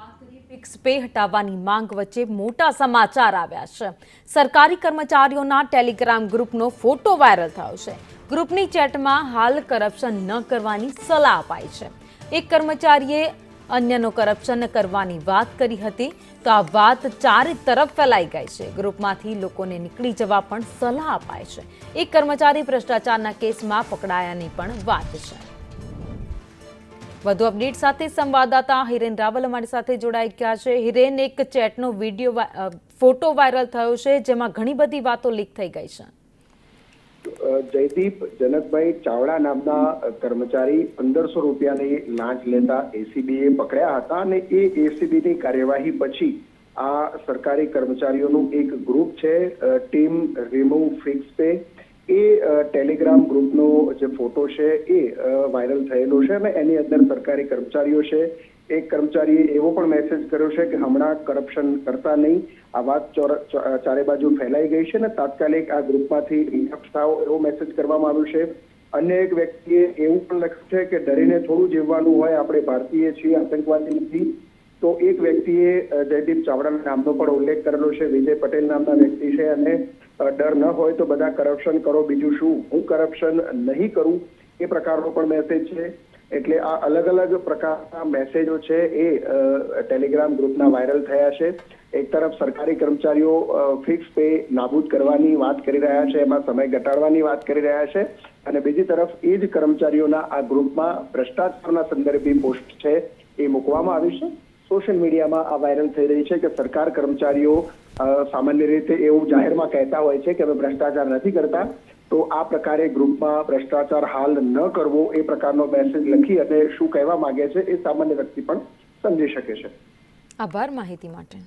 Fix pay હટાવવાની માંગ વચ્ચે મોટા સમાચાર આવ્યા છે। સરકારી કર્મચારીઓના ટેલિગ્રામ ગ્રુપનો ફોટો વાયરલ થયો છે। ગ્રુપની ચેટમાં હાલ કરપ્શન ન કરવાની સલાહ અપાઈ છે। એક કર્મચારીએ અન્યનો કરપ્શન કરવાની વાત કરી હતી તો આ વાત ચારે તરફ ફેલાઈ ગઈ છે। ગ્રુપમાંથી લોકોને નીકળી જવા પણ સલાહ અપાઈ છે। એક કર્મચારી ભ્રષ્ટાચારના કેસમાં પકડાયાની પણ વાત છે। વધુ અપડેટ સાથે સંવાદદાતા હિરેન રાવલ અમારી સાથે જોડાઈ ગયા છે। હિરેન, એક ચેટનો ફોટો વાયરલ થયો છે જેમાં ઘણી બધી વાતો લીક થઈ ગઈ છે। જયદીપ જનકભાઈ ચાવડા નામના કર્મચારી 1500 રૂપિયાની લાંચ લેતા એસીબીએ પકડ્યા હતા અને એ એસીબીની કાર્યવાહી પછી આ સરકારી કર્મચારીઓનું એક ગ્રુપ છે ટીમ રિમૂવ ફિક્સ પે, એ ટેલિગ્રામ ગ્રુપનો જે ફોટો છે એ વાયરલ થયેલો છે અને એની અંદર સરકારી કર્મચારીઓ છે। એક કર્મચારીએ એવો પણ મેસેજ કર્યો છે કે હમણાં કરપ્શન કરતા નહીં, આ વાત ચારે બાજુ ફેલાઈ ગઈ છે અને તાત્કાલિક આ ગ્રુપમાંથી ડિફેક્ટ થાઓ એવો મેસેજ કરવામાં આવ્યો છે। અન્ય એક વ્યક્તિએ એવું પણ લખ્યું છે કે ડરીને થોડું જીવવાનું હોય, આપણે ભારતીય છીએ, આતંકવાદી નથી। તો એક વ્યક્તિએ જયદીપ ચાવડાના નામનો પણ ઉલ્લેખ કરેલો છે, વિજય પટેલ નામના વ્યક્તિ છે અને ડર ન હોય તો બધા કરપ્શન કરો, બીજું શું, હું કરપ્શન નહીં કરું, એ પ્રકારનો પણ મેસેજ છે। એટલે આ અલગ અલગ પ્રકારના મેસેજો છે એ ટેલિગ્રામ ગ્રુપના વાયરલ થયા છે। એક તરફ સરકારી કર્મચારીઓ ફિક્સ પે નાબૂદ કરવાની વાત કરી રહ્યા છે, એમાં સમય ઘટાડવાની વાત કરી રહ્યા છે અને બીજી તરફ એ જ કર્મચારીઓના આ ગ્રુપમાં ભ્રષ્ટાચારના સંદર્ભે પોસ્ટ છે એ મૂકવામાં આવી છે। સોશિયલ મીડિયામાં આ વાયરલ થઈ રહી છે કે સરકાર કર્મચારીઓ સામાન્ય રીતે એવું જાહેરમાં કહેતા હોય છે કે અમે ભ્રષ્ટાચાર નથી કરતા, તો આ પ્રકારે ગ્રુપમાં ભ્રષ્ટાચાર હાલ ન કરવો એ પ્રકારનો મેસેજ લખી અને શું કહેવા માંગે છે એ સામાન્ય વ્યક્તિ પણ સમજી શકે છે। આભાર માહિતી માટે।